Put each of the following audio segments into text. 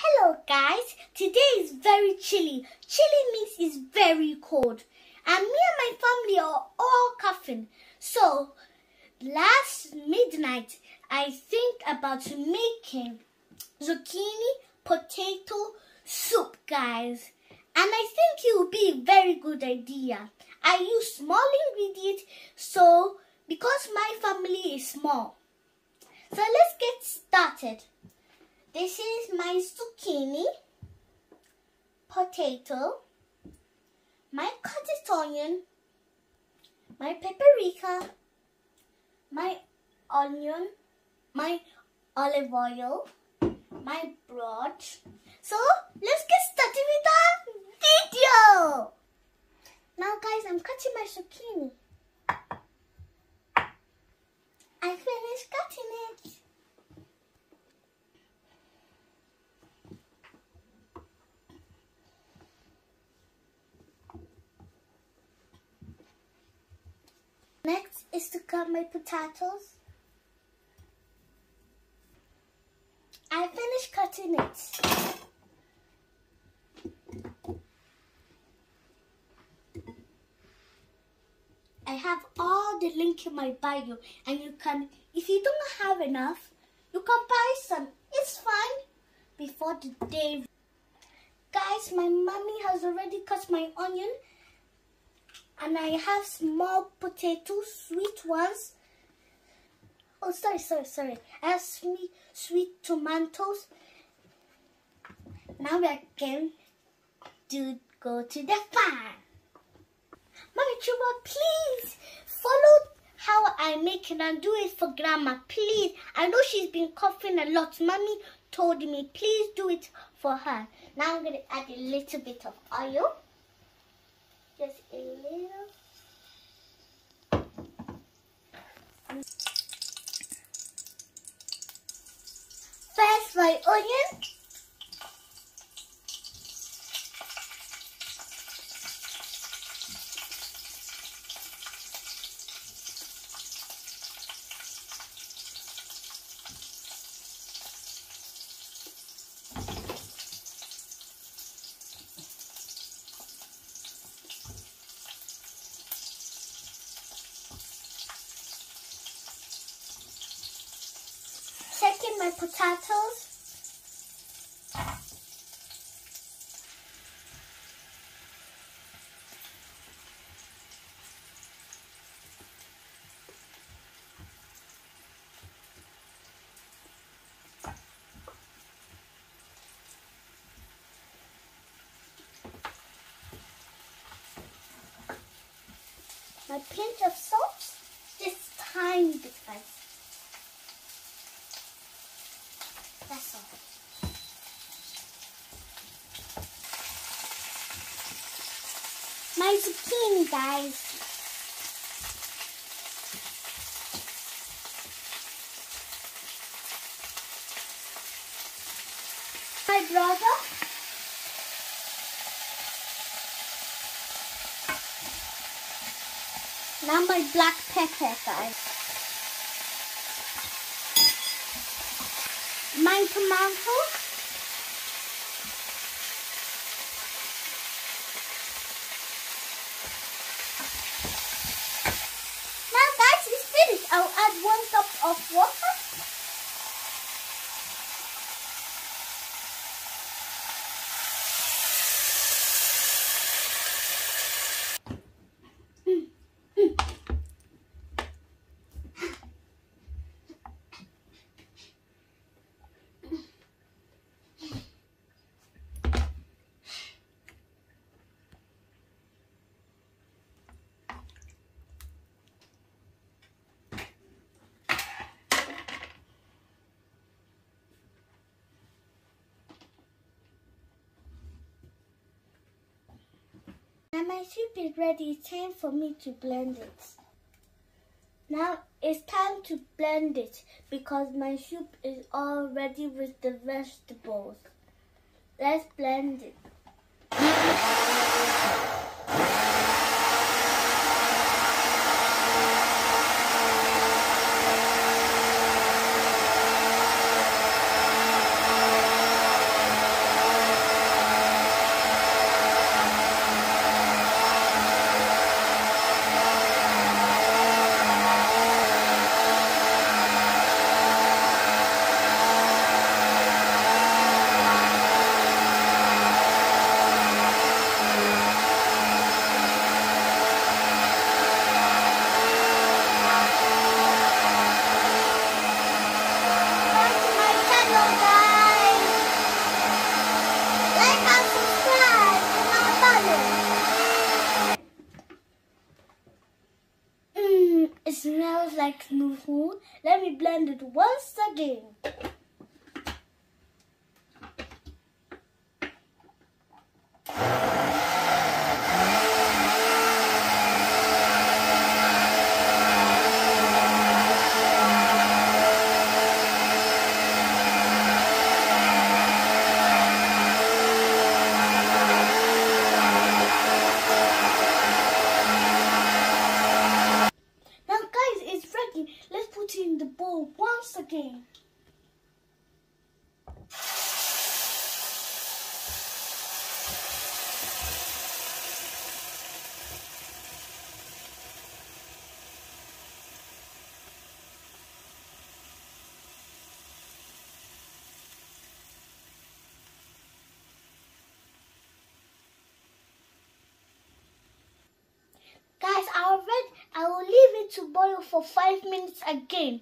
Hello guys, today is very chilly. Chilly means it's very cold. And me and my family are all coughing. So, last midnight, I think about making zucchini potato soup, guys. And I think it will be a very good idea. I use small ingredients because my family is small. So let's get started. This is my zucchini, potato, my cottage onion, my paprika, my onion, my olive oil, my bread. So let's get started with our video. Now guys, I'm cutting my zucchini. I finished cutting it. Next is to cut my potatoes. I finished cutting it. I have all the link in my bio, and you can, if you don't have enough, you can buy some. It's fine before the day. Guys, my mommy has already cut my onion. And I have small potatoes, sweet ones. Oh, sorry. I have sweet tomatoes. Now we can go to the farm. Mommy Chuba, please follow how I make it and do it for Grandma, please. I know she's been coughing a lot. Mommy told me, please do it for her. Now I'm going to add a little bit of oil. Just a little. First, my onion. Second, my potatoes. My pinch of salt, just tiny bit, guys. That's all. My zucchini, guys. My brother. Now my black pepper, guys. My tomato. Now guys, it's finished. I'll add 1 cup of water. Now my soup is ready. It's time for me to blend it. Now it's time to blend it because my soup is all ready with the vegetables. Let's blend it. smells like smooth. Let me blend it once again. Let's put it in the bowl once again. Guys, I will leave it to boil for 5 minutes again.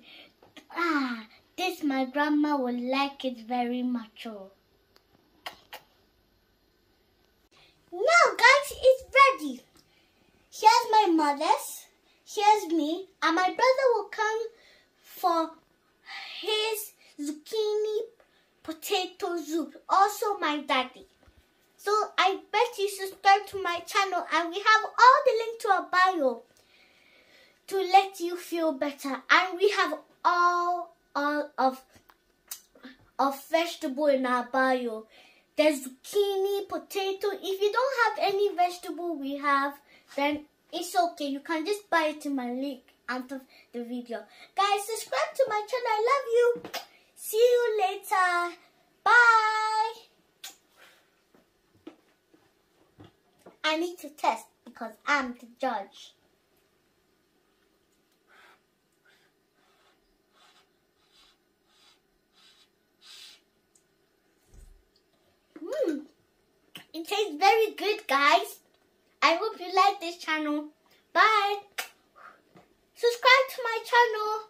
This my grandma will like it very much. Now guys, it's ready. Here's my mother's, here's me, and my brother will come for his zucchini potato soup. Also my daddy. So I bet you subscribe to my channel, and we have all the link to our bio to let you feel better. And we have all of vegetable in our bio. There's zucchini, potato. If you don't have any vegetable we have, then it's okay. You can just buy it in my link under the video. Guys, subscribe to my channel. I love you. See you later. Bye. I need to test because I'm the judge. It tastes very good, guys. I hope you like this channel. Bye. Subscribe to my channel.